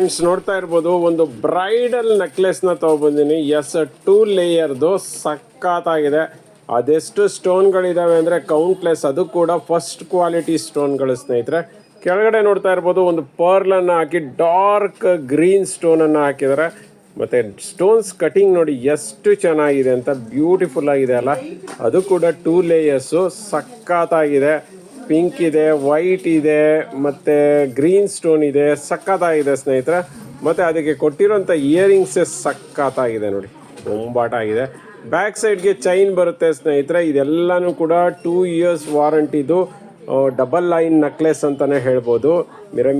Friends ನೋಡ್ತಾ ಇರ್ಬೋದು ಒಂದು ಬ್ರೈಡಲ್ ನೆಕ್ಲೆಸ್ನ ತೊಗೊಬಂದಿನಿ. ಎಸ್ 2 ಲೇಯರ್ದು ಸಖತ್ತಾಗಿದೆ. ಅದೆಷ್ಟು ಸ್ಟೋನ್ಗಳಿದಾವೆ ಅಂದರೆ ಕೌಂಟ್ಲೆಸ್. ಅದು ಕೂಡ ಫಸ್ಟ್ ಕ್ವಾಲಿಟಿ ಸ್ಟೋನ್ಗಳು ಸ್ನೇಹಿತರೆ. ಕೆಳಗಡೆ ನೋಡ್ತಾ ಇರ್ಬೋದು ಒಂದು ಪರ್ಲನ್ನು ಹಾಕಿ ಡಾರ್ಕ್ ಗ್ರೀನ್ ಸ್ಟೋನನ್ನು ಹಾಕಿದ್ದಾರೆ. ಮತ್ತು ಸ್ಟೋನ್ಸ್ ಕಟಿಂಗ್ ನೋಡಿ ಎಷ್ಟು ಚೆನ್ನಾಗಿದೆ ಅಂತ, ಬ್ಯೂಟಿಫುಲ್ ಆಗಿದೆ ಅಲ್ಲ. ಅದು ಕೂಡ 2 ಲೇಯರ್ಸು ಸಖತ್ತಾಗಿದೆ. ಪಿಂಕ್ ಇದೆ, ವೈಟ್ ಇದೆ, ಮತ್ತು ಗ್ರೀನ್ ಸ್ಟೋನ್ ಇದೆ. ಸಖತ್ತಾಗಿದೆ ಸ್ನೇಹಿತರೆ. ಮತ್ತು ಅದಕ್ಕೆ ಕೊಟ್ಟಿರೋಂಥ ಇಯರಿಂಗ್ಸೇ ಸಖತ್ತಾಗಿದೆ ನೋಡಿ, ಬೊಂಬಾಟಾಗಿದೆ. ಬ್ಯಾಕ್ ಸೈಡ್ಗೆ ಚೈನ್ ಬರುತ್ತೆ ಸ್ನೇಹಿತರೆ. ಇದೆಲ್ಲನೂ ಕೂಡ 2 ಇಯರ್ಸ್ ವಾರಂಟಿದು ಡಬಲ್ ಲೈನ್ ನೆಕ್ಲೆಸ್ ಅಂತಲೇ ಹೇಳ್ಬೋದು.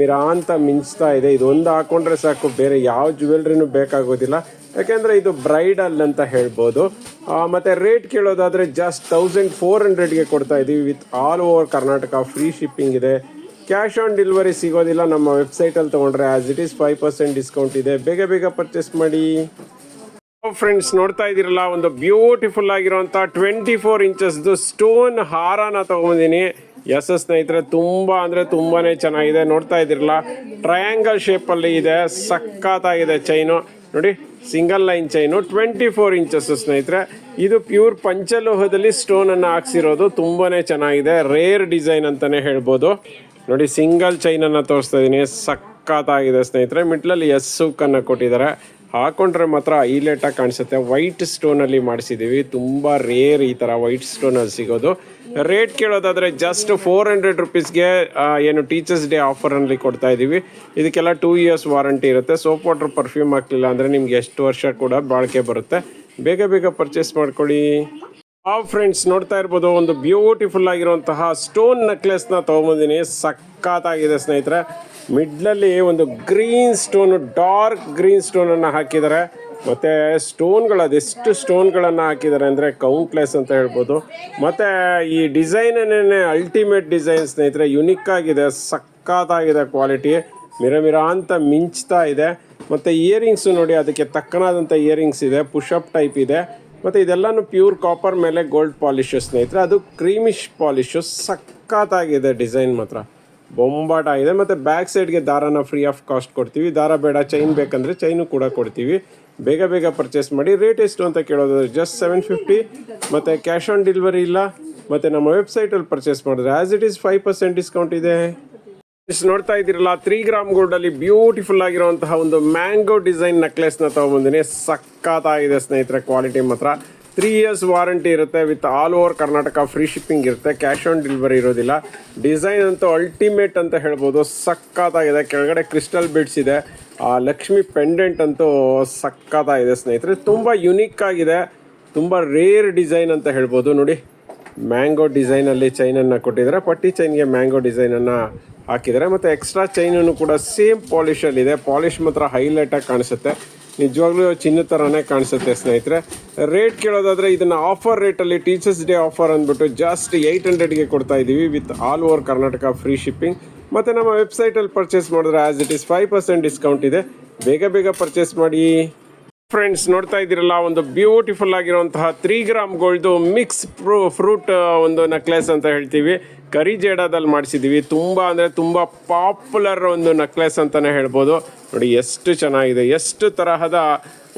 ಮಿರ ಅಂತ ಮಿಂಚ್ತಾ ಇದೆ. ಇದೊಂದು ಹಾಕ್ಕೊಂಡ್ರೆ ಸಾಕು, ಬೇರೆ ಯಾವ ಜ್ಯುವೆಲ್ರಿನೂ ಬೇಕಾಗೋದಿಲ್ಲ. ಯಾಕೆಂದರೆ ಇದು ಬ್ರೈಡಲ್ ಅಂತ ಹೇಳ್ಬೋದು. ಮತ್ತು ರೇಟ್ ಕೇಳೋದಾದರೆ ಜಸ್ಟ್ 1400ಗೆ ಕೊಡ್ತಾ ಇದ್ದೀವಿ. With all over Karnataka free shipping ಇದೆ. ಕ್ಯಾಶ್ ಆನ್ ಡೆಲಿವರಿ ಸಿಗೋದಿಲ್ಲ. ನಮ್ಮ ವೆಬ್ಸೈಟಲ್ಲಿ ತೊಗೊಂಡ್ರೆ ಆ್ಯಸ್ ಇಟ್ ಈಸ್ 5% ಡಿಸ್ಕೌಂಟ್ ಇದೆ. ಬೇಗ ಪರ್ಚೇಸ್ ಮಾಡಿ. ಫ್ರೆಂಡ್ಸ್ ನೋಡ್ತಾ ಇದ್ದೀರಲ್ಲ, ಒಂದು ಬ್ಯೂಟಿಫುಲ್ ಆಗಿರೋಂಥ 24 ಇಂಚಸ್ದು ಸ್ಟೋನ್ ಹಾರನ ತೊಗೊಂಡಿದ್ದೀನಿ. ಎಸ್ ಸ್ನೇಹಿತರೆ, ತುಂಬ ಅಂದರೆ ತುಂಬಾ ಚೆನ್ನಾಗಿದೆ. ನೋಡ್ತಾ ಇದ್ದೀರಲ್ಲ, ಟ್ರಯಾಂಗಲ್ ಶೇಪಲ್ಲಿ ಇದೆ. ಸಖತ್ತಾಗಿದೆ ಚೈನು ನೋಡಿ, ಸಿಂಗಲ್ ಲೈನ್ ಚೈನು 24 ಇಂಚಸ್ ಸ್ನೇಹಿತರೆ. ಇದು ಪ್ಯೂರ್ ಪಂಚಲೋಹದಲ್ಲಿ ಸ್ಟೋನನ್ನು ಹಾಕ್ಸಿರೋದು. ತುಂಬಾ ಚೆನ್ನಾಗಿದೆ. ರೇರ್ ಡಿಸೈನ್ ಅಂತಲೇ ಹೇಳ್ಬೋದು. ನೋಡಿ, ಸಿಂಗಲ್ ಚೈನನ್ನು ತೋರಿಸ್ತಾ ಇದ್ದೀನಿ. ಸಖತ್ತಾಗಿದೆ ಸ್ನೇಹಿತರೆ. ಮಿಡ್ಲಲ್ಲಿ ಎಸ್ ಹುಕ್ಕನ್ನು ಕೊಟ್ಟಿದ್ದಾರೆ. ಹಾಕೊಂಡ್ರೆ ಮಾತ್ರ ಹೈಲೈಟಾಗಿ ಕಾಣಿಸುತ್ತೆ. ವೈಟ್ ಸ್ಟೋನಲ್ಲಿ ಮಾಡಿಸಿದ್ದೀವಿ. ತುಂಬ ರೇರ್ ಈ ಥರ ವೈಟ್ ಸ್ಟೋನಲ್ಲಿ ಸಿಗೋದು. ರೇಟ್ ಕೇಳೋದಾದರೆ ಜಸ್ಟ್ 400 ರುಪೀಸ್ಗೆ ಏನು ಟೀಚರ್ಸ್ ಡೇ ಆಫರಲ್ಲಿ ಕೊಡ್ತಾ ಇದ್ದೀವಿ. ಇದಕ್ಕೆಲ್ಲ 2 ಇಯರ್ಸ್ ವಾರಂಟಿ ಇರುತ್ತೆ. ಸೋಪ್ ವಾಟರ್ ಪರ್ಫ್ಯೂಮ್ ಹಾಕಲಿಲ್ಲ ಅಂದರೆ ನಿಮ್ಗೆ ಎಷ್ಟು ವರ್ಷ ಕೂಡ ಬಾಳಿಕೆ ಬರುತ್ತೆ. ಬೇಗ ಪರ್ಚೇಸ್ ಮಾಡ್ಕೊಳ್ಳಿ. ಫ್ರೆಂಡ್ಸ್ ನೋಡ್ತಾ ಇರ್ಬೋದು, ಒಂದು ಬ್ಯೂಟಿಫುಲ್ ಆಗಿರುವಂತಹ ಸ್ಟೋನ್ ನೆಕ್ಲೆಸ್ನ ತೊಗೊಂಬಂದಿನಿ. ಸಖತ್ತಾಗಿದೆ ಸ್ನೇಹಿತರೆ. ಮಿಡ್ಲಲ್ಲಿ ಒಂದು ಗ್ರೀನ್ ಸ್ಟೋನು, ಡಾರ್ಕ್ ಗ್ರೀನ್ ಸ್ಟೋನನ್ನು ಹಾಕಿದ್ದಾರೆ. ಮತ್ತು ಸ್ಟೋನ್ಗಳು ಅದೆಷ್ಟು ಸ್ಟೋನ್ಗಳನ್ನು ಹಾಕಿದ್ದಾರೆ ಅಂದರೆ ಕೌಂಟ್ಲೆಸ್ ಅಂತ ಹೇಳ್ಬೋದು. ಮತ್ತು ಈ ಡಿಸೈನೇ ಅಲ್ಟಿಮೇಟ್ ಡಿಸೈನ್ ಸ್ನೇಹಿತರೆ. ಯುನಿಕ್ ಆಗಿದೆ, ಸಖತ್ತಾಗಿದೆ. ಕ್ವಾಲಿಟಿ ಮಿರ ಅಂತ ಮಿಂಚ್ತಾ ಇದೆ. ಮತ್ತು ಇಯರಿಂಗ್ಸು ನೋಡಿ, ಅದಕ್ಕೆ ತಕ್ಕನಾದಂಥ ಇಯರಿಂಗ್ಸ್ ಇದೆ. ಪುಷಪ್ ಟೈಪ್ ಇದೆ. ಮತ್ತು ಇದೆಲ್ಲನೂ ಪ್ಯೂರ್ ಕಾಪರ್ ಮೇಲೆ ಗೋಲ್ಡ್ ಪಾಲಿಶು ಸ್ನೇಹಿತರೆ. ಅದು ಕ್ರೀಮಿಶ್ ಪಾಲಿಶು. ಸಖತ್ತಾಗಿದೆ ಡಿಸೈನ್ ಮಾತ್ರ, ಬೊಂಬಾಟಾಗಿದೆ. ಮತ್ತು ಬ್ಯಾಕ್ ಸೈಡ್ಗೆ ದಾರನ ಫ್ರೀ ಆಫ್ ಕಾಸ್ಟ್ ಕೊಡ್ತೀವಿ. ದಾರ ಬೇಡ, ಚೈನ್ ಬೇಕಂದರೆ ಚೈನು ಕೂಡ ಕೊಡ್ತೀವಿ. ಬೇಗ ಪರ್ಚೇಸ್ ಮಾಡಿ. ರೇಟ್ ಎಷ್ಟು ಅಂತ ಕೇಳೋದಾದ್ರೆ ಜಸ್ಟ್ 750. ಮತ್ತು ಕ್ಯಾಶ್ ಆನ್ ಡೆಲಿವರಿ ಇಲ್ಲ. ಮತ್ತು ನಮ್ಮ ವೆಬ್ಸೈಟಲ್ಲಿ ಪರ್ಚೇಸ್ ಮಾಡಿದ್ರೆ ಆ್ಯಸ್ ಇಟ್ ಈಸ್ 5% ಡಿಸ್ಕೌಂಟ್ ಇದೆ. ನೋಡ್ತಾ ಇದ್ದೀರಲ್ಲ, 3 ಗ್ರಾಮ್ ಗೋಲ್ಡಲ್ಲಿ ಬ್ಯೂಟಿಫುಲ್ ಆಗಿರುವಂತಹ ಒಂದು ಮ್ಯಾಂಗೋ ಡಿಸೈನ್ ನೆಕ್ಲೆಸ್ನ ತೊಗೊಂಬಂದಿನಿ. ಸಖತ್ತಾಗಿದೆ ಸ್ನೇಹಿತರೆ. ಕ್ವಾಲಿಟಿ ಮಾತ್ರ 3 ಇಯರ್ಸ್ ವಾರಂಟಿ ಇರುತ್ತೆ. With all over Karnataka free shipping ಇರುತ್ತೆ. ಕ್ಯಾಶ್ ಆನ್ ಡೆಲಿವರಿ ಇರೋದಿಲ್ಲ. ಡಿಸೈನ್ ಅಂತೂ ಅಲ್ಟಿಮೇಟ್ ಅಂತ ಹೇಳ್ಬೋದು. ಸಖತ್ತಾಗಿದೆ. ಕೆಳಗಡೆ ಕ್ರಿಸ್ಟಲ್ ಬಿಡ್ಸ್ ಇದೆ. ಲಕ್ಷ್ಮಿ ಪೆಂಡೆಂಟ್ ಅಂತೂ ಸಖತ್ತಾಗಿದೆ ಸ್ನೇಹಿತರೆ. ತುಂಬ ಯುನಿಕ್ ಆಗಿದೆ. ತುಂಬ ರೇರ್ ಡಿಸೈನ್ ಅಂತ ಹೇಳ್ಬೋದು. ನೋಡಿ, ಮ್ಯಾಂಗೋ ಡಿಸೈನಲ್ಲಿ ಚೈನನ್ನು ಕೊಟ್ಟಿದ್ದಾರೆ. ಪಟ್ಟಿ ಚೈನ್ಗೆ ಮ್ಯಾಂಗೋ ಡಿಸೈನನ್ನು ಹಾಕಿದ್ದಾರೆ. ಮತ್ತು ಎಕ್ಸ್ಟ್ರಾ ಚೈನನ್ನು ಕೂಡ ಸೇಮ್ ಪಾಲಿಶಲ್ಲಿದೆ. ಪಾಲಿಶ್ ಮಾತ್ರ ಹೈಲೈಟಾಗಿ ಕಾಣಿಸುತ್ತೆ. ನಿಜವಾಗ್ಲೂ ಚಿನ್ನ ಥರನೇ ಕಾಣಿಸುತ್ತೆ ಸ್ನೇಹಿತರೆ. ರೇಟ್ ಕೇಳೋದಾದರೆ ಇದನ್ನು ಆಫರ್ ರೇಟಲ್ಲಿ ಟೀಚರ್ಸ್ ಡೇ ಆಫರ್ ಅಂದ್ಬಿಟ್ಟು ಜಸ್ಟ್ 800ಗೆ ಕೊಡ್ತಾ ಇದ್ದೀವಿ. With all over Karnataka free shipping. ಮತ್ತು ನಮ್ಮ ವೆಬ್ಸೈಟಲ್ಲಿ ಪರ್ಚೇಸ್ ಮಾಡಿದ್ರೆ ಆ್ಯಸ್ ಇಟ್ ಈಸ್ 5% ಡಿಸ್ಕೌಂಟ್ ಇದೆ. ಬೇಗ ಪರ್ಚೇಸ್ ಮಾಡಿ. ಫ್ರೆಂಡ್ಸ್ ನೋಡ್ತಾ ಇದ್ದೀರಲ್ಲ, ಒಂದು ಬ್ಯೂಟಿಫುಲ್ ಆಗಿರುವಂತಹ 3 ಗ್ರಾಮ್ ಗೋಲ್ಡ್ದು ಮಿಕ್ಸ್ ಫ್ರೂಟ್ ಒಂದು ನೆಕ್ಲೆಸ್ ಅಂತ ಹೇಳ್ತೀವಿ. ಕರಿ ಜೇಡದಲ್ಲಿ ಮಾಡಿಸಿದ್ದೀವಿ. ತುಂಬ ಅಂದರೆ ತುಂಬ ಪಾಪ್ಯುಲರ್ ಒಂದು ನೆಕ್ಲೆಸ್ ಅಂತಲೇ ಹೇಳ್ಬೋದು. ನೋಡಿ ಎಷ್ಟು ಚೆನ್ನಾಗಿದೆ. ಎಷ್ಟು ತರಹದ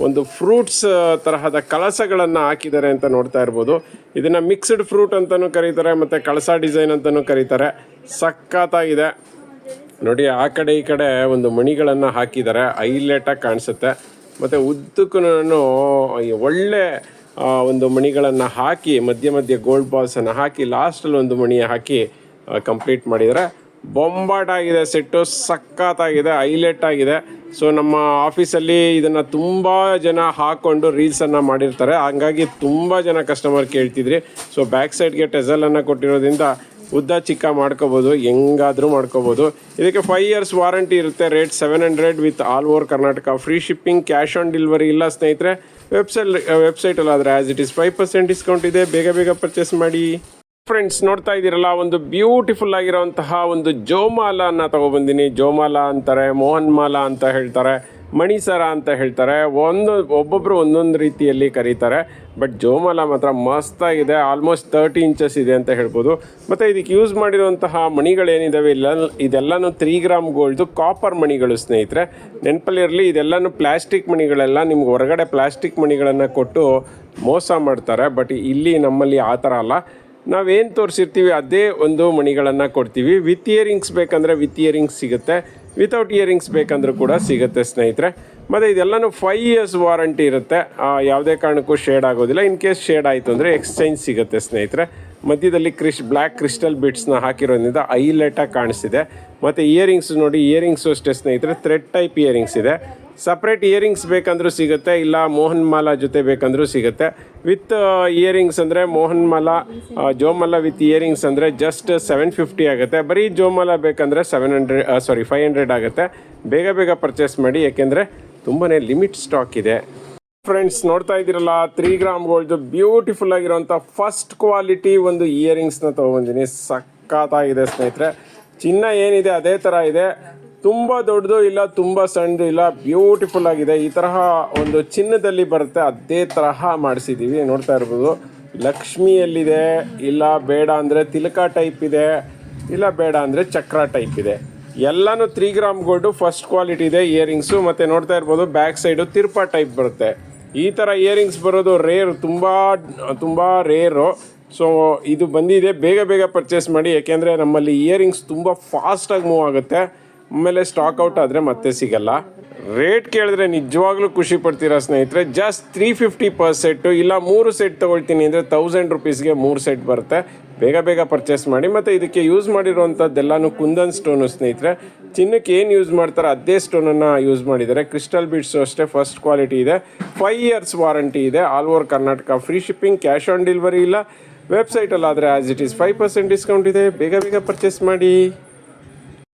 ಒಂದು ಫ್ರೂಟ್ಸ್ ತರಹದ ಕಳಸಗಳನ್ನು ಹಾಕಿದ್ದಾರೆ ಅಂತ ನೋಡ್ತಾ ಇರ್ಬೋದು. ಇದನ್ನು ಮಿಕ್ಸ್ಡ್ ಫ್ರೂಟ್ ಅಂತಲೂ ಕರೀತಾರೆ, ಮತ್ತು ಕಳಸ ಡಿಸೈನ್ ಅಂತಲೂ ಕರೀತಾರೆ. ಸಖತ್ತಾಗಿದೆ ನೋಡಿ. ಆ ಕಡೆ ಈ ಕಡೆ ಒಂದು ಮಣಿಗಳನ್ನು ಹಾಕಿದ್ದಾರೆ. ಹೈಲೈಟಾಗಿ ಕಾಣಿಸುತ್ತೆ. ಮತ್ತು ಉದ್ದಕ್ಕೂ ಒಳ್ಳೆ ಒಂದು ಮಣಿಗಳನ್ನು ಹಾಕಿ, ಮಧ್ಯೆ ಗೋಲ್ಡ್ ಬಾಲ್ಸನ್ನು ಹಾಕಿ, ಲಾಸ್ಟಲ್ಲಿ ಒಂದು ಮಣಿ ಹಾಕಿ ಕಂಪ್ಲೀಟ್ ಮಾಡಿದರೆ ಬೊಂಬಾಟಾಗಿದೆ ಸೆಟ್ಟು. ಸಖತ್ತಾಗಿದೆ, ಹೈಲೈಟ್ ಆಗಿದೆ. ಸೊ ನಮ್ಮ ಆಫೀಸಲ್ಲಿ ಇದನ್ನು ತುಂಬ ಜನ ಹಾಕ್ಕೊಂಡು ರೀಲ್ಸನ್ನು ಮಾಡಿರ್ತಾರೆ. ಹಂಗಾಗಿ ತುಂಬ ಜನ ಕಸ್ಟಮರ್ ಕೇಳ್ತಿದ್ರಿ. ಸೊ ಬ್ಯಾಕ್ ಸೈಡ್ಗೆ ಟೆಸಲನ್ನು ಕೊಟ್ಟಿರೋದ್ರಿಂದ ಉದ್ದ ಚಿಕ್ಕ ಮಾಡ್ಕೋಬೋದು, ಹೆಂಗಾದರೂ ಮಾಡ್ಕೋಬೋದು. ಇದಕ್ಕೆ 5 ಇಯರ್ಸ್ ವಾರಂಟಿ ಇರುತ್ತೆ. Rate 700 with all over Karnataka free shipping. Cash on delivery ಇಲ್ಲ ಸ್ನೇಹಿತರೆ. ವೆಬ್ಸೈಟಲ್ಲಿ ಆದರೆ ಆ್ಯಸ್ ಇಟ್ ಈಸ್ 5% ಡಿಸ್ಕೌಂಟ್ ಇದೆ. ಬೇಗ ಪರ್ಚೇಸ್ ಮಾಡಿ. ಫ್ರೆಂಡ್ಸ್ ನೋಡ್ತಾ ಇದ್ದೀರಲ್ಲ, ಒಂದು ಬ್ಯೂಟಿಫುಲ್ ಆಗಿರೋಂತಹ ಒಂದು ಜೋಮಾಲನ್ನು ತೊಗೊಬಂದಿನಿ. ಜೋಮಾಲ ಅಂತಾರೆ, ಮೋಹನ್ ಮಾಲ ಅಂತ ಹೇಳ್ತಾರೆ. ಮಣಿ ಸರ ಅಂತ ಹೇಳ್ತಾರೆ. ಒಬ್ಬೊಬ್ಬರು ಒಂದೊಂದು ರೀತಿಯಲ್ಲಿ ಕರೀತಾರೆ. ಬಟ್ ಜೋಮಾಲ ಮಾತ್ರ ಮಸ್ತಾಗಿದೆ. ಆಲ್ಮೋಸ್ಟ್ 30 ಇಂಚಸ್ ಇದೆ ಅಂತ ಹೇಳ್ಬೋದು. ಮತ್ತು ಇದಕ್ಕೆ ಯೂಸ್ ಮಾಡಿರುವಂತಹ ಮಣಿಗಳೇನಿದ್ದಾವೆ ಇದೆಲ್ಲನೂ 3 ಗ್ರಾಮ್ ಗೋಲ್ಡ್ದು ಕಾಪರ್ ಮಣಿಗಳು ಸ್ನೇಹಿತರೆ. ನೆನಪಲ್ಲಿರಲಿ, ಇದೆಲ್ಲನೂ ಪ್ಲಾಸ್ಟಿಕ್ ಮಣಿಗಳೆಲ್ಲ. ನಿಮ್ಗೆ ಹೊರಗಡೆ ಪ್ಲಾಸ್ಟಿಕ್ ಮಣಿಗಳನ್ನು ಕೊಟ್ಟು ಮೋಸ ಮಾಡ್ತಾರೆ. ಬಟ್ ಇಲ್ಲಿ ನಮ್ಮಲ್ಲಿ ಆ ಥರ ಅಲ್ಲ. ನಾವೇನು ತೋರಿಸಿರ್ತೀವಿ ಅದೇ ಒಂದು ಮಣಿಗಳನ್ನು ಕೊಡ್ತೀವಿ. ವಿತ್ ಇಯರಿಂಗ್ಸ್ ಬೇಕಂದರೆ ವಿತ್ ಇಯರಿಂಗ್ಸ್ ಸಿಗುತ್ತೆ, ವಿತೌಟ್ ಇಯರಿಂಗ್ಸ್ ಬೇಕಂದ್ರೂ ಕೂಡ ಸಿಗುತ್ತೆ ಸ್ನೇಹಿತರೆ. ಮತ್ತು ಇದೆಲ್ಲನೂ 5 ಇಯರ್ಸ್ ವಾರಂಟಿ ಇರುತ್ತೆ. ಯಾವುದೇ ಕಾರಣಕ್ಕೂ ಶೇಡ್ ಆಗೋದಿಲ್ಲ. ಇನ್ ಕೇಸ್ ಶೇಡ್ ಆಯಿತು ಅಂದರೆ ಎಕ್ಸ್ಚೇಂಜ್ ಸಿಗುತ್ತೆ ಸ್ನೇಹಿತರೆ. ಮಧ್ಯದಲ್ಲಿ ಬ್ಲ್ಯಾಕ್ ಕ್ರಿಸ್ಟಲ್ ಬಿಟ್ಸ್ನ ಹಾಕಿರೋದ್ರಿಂದ ಹೈಲೈಟಾಗಿ ಕಾಣಿಸ್ತಿದೆ. ಮತ್ತು ಇಯರಿಂಗ್ಸ್ ನೋಡಿ, ಇಯರಿಂಗ್ಸು ಅಷ್ಟೇ ಸ್ನೇಹಿತರೆ, ಥ್ರೆಡ್ ಟೈಪ್ ಇಯರಿಂಗ್ಸ್ ಇದೆ. ಸಪ್ರೇಟ್ ಇಯರಿಂಗ್ಸ್ ಬೇಕಂದ್ರೂ ಸಿಗುತ್ತೆ, ಇಲ್ಲ ಮೋಹನ್ ಮಾಲಾ ಜೊತೆ ಬೇಕಂದ್ರೂ ಸಿಗುತ್ತೆ. ವಿತ್ ಇಯರಿಂಗ್ಸ್ ಅಂದರೆ ಮೋಹನ್ ಮಾಲಾ, ಜೋಮಾಲ ವಿತ್ ಇಯರಿಂಗ್ಸ್ ಅಂದರೆ ಜಸ್ಟ್ 750 ಆಗುತ್ತೆ. ಬರೀ ಜೋಮಾಲ ಬೇಕಂದರೆ 500 ಆಗುತ್ತೆ. ಬೇಗ ಪರ್ಚೇಸ್ ಮಾಡಿ, ಯಾಕೆಂದರೆ ತುಂಬಾ ಲಿಮಿಟ್ ಸ್ಟಾಕ್ ಇದೆ. ಫ್ರೆಂಡ್ಸ್, ನೋಡ್ತಾ ಇದ್ದೀರಲ್ಲ, 3 ಗ್ರಾಮ್ ಗೋಲ್ಡ್ದು ಬ್ಯೂಟಿಫುಲ್ ಆಗಿರೋಂಥ ಫಸ್ಟ್ ಕ್ವಾಲಿಟಿ ಒಂದು ಇಯರಿಂಗ್ಸ್ನ ತೊಗೊಂಡಿನಿ. ಸಖತ್ತಾಗಿದೆ ಸ್ನೇಹಿತರೆ. ಚಿನ್ನ ಏನಿದೆ ಅದೇ ಥರ ಇದೆ. ತುಂಬ ದೊಡ್ಡದು ಇಲ್ಲ, ತುಂಬ ಸಣ್ಣದು ಇಲ್ಲ, ಬ್ಯೂಟಿಫುಲ್ ಆಗಿದೆ. ಈ ತರಹ ಒಂದು ಚಿನ್ನದಲ್ಲಿ ಬರುತ್ತೆ, ಅದೇ ತರಹ ಮಾಡಿಸಿದ್ದೀವಿ. ನೋಡ್ತಾ ಇರ್ಬೋದು. ಲಕ್ಷ್ಮಿಯಲ್ಲಿದೆ, ಇಲ್ಲ ಬೇಡ ಅಂದರೆ ತಿಲಕ ಟೈಪ್ ಇದೆ, ಇಲ್ಲ ಬೇಡ ಅಂದರೆ ಚಕ್ರ ಟೈಪ್ ಇದೆ. ಎಲ್ಲನೂ 3 ಗ್ರಾಮ್ ಗೋಲ್ಡು ಫಸ್ಟ್ ಕ್ವಾಲಿಟಿ ಇದೆ ಇಯರಿಂಗ್ಸು. ಮತ್ತು ನೋಡ್ತಾ ಇರ್ಬೋದು, ಬ್ಯಾಕ್ ಸೈಡು ತಿರ್ಪ ಟೈಪ್ ಬರುತ್ತೆ. ಈ ಥರ ಇಯರಿಂಗ್ಸ್ ಬರೋದು ರೇರ್, ತುಂಬ ರೇರು. ಸೊ ಇದು ಬಂದಿದೆ, ಬೇಗ ಪರ್ಚೇಸ್ ಮಾಡಿ. ಯಾಕೆಂದರೆ ನಮ್ಮಲ್ಲಿ ಇಯರಿಂಗ್ಸ್ ತುಂಬ ಫಾಸ್ಟಾಗಿ ಮೂವ್ ಆಗುತ್ತೆ. ಆಮೇಲೆ ಸ್ಟಾಕ್ ಔಟ್ ಆದರೆ ಮತ್ತೆ ಸಿಗಲ್ಲ. ರೇಟ್ ಕೇಳಿದ್ರೆ ನಿಜವಾಗ್ಲೂ ಖುಷಿ ಪಡ್ತೀರಾ ಸ್ನೇಹಿತರೆ. ಜಸ್ಟ್ 350 ಪರ್ ಸೆಟ್ಟು, ಇಲ್ಲ 3 ಸೆಟ್ ತೊಗೊಳ್ತೀನಿ ಅಂದರೆ 1000 ರುಪೀಸ್ಗೆ 3 ಸೆಟ್ ಬರುತ್ತೆ. ಬೇಗ ಪರ್ಚೇಸ್ ಮಾಡಿ. ಮತ್ತು ಇದಕ್ಕೆ ಯೂಸ್ ಮಾಡಿರುವಂಥದ್ದೆಲ್ಲನೂ ಕುಂದನ್ ಸ್ಟೋನು ಸ್ನೇಹಿತರೆ. ಚಿನ್ನಕ್ಕೆ ಏನು ಯೂಸ್ ಮಾಡ್ತಾರೆ ಅದೇ ಸ್ಟೋನನ್ನು ಯೂಸ್ ಮಾಡಿದ್ದಾರೆ. ಕ್ರಿಸ್ಟಲ್ ಬೀಡ್ಸು ಅಷ್ಟೇ ಫಸ್ಟ್ ಕ್ವಾಲಿಟಿ ಇದೆ. 5 ಇಯರ್ಸ್ ವಾರಂಟಿ ಇದೆ. All over Karnataka free shipping, cash on delivery ಇಲ್ಲ. ವೆಬ್ಸೈಟಲ್ಲಾದರೆ ಆ್ಯಸ್ ಇಟ್ ಈಸ್ 5% ಡಿಸ್ಕೌಂಟ್ ಇದೆ. ಬೇಗ ಪರ್ಚೇಸ್ ಮಾಡಿ.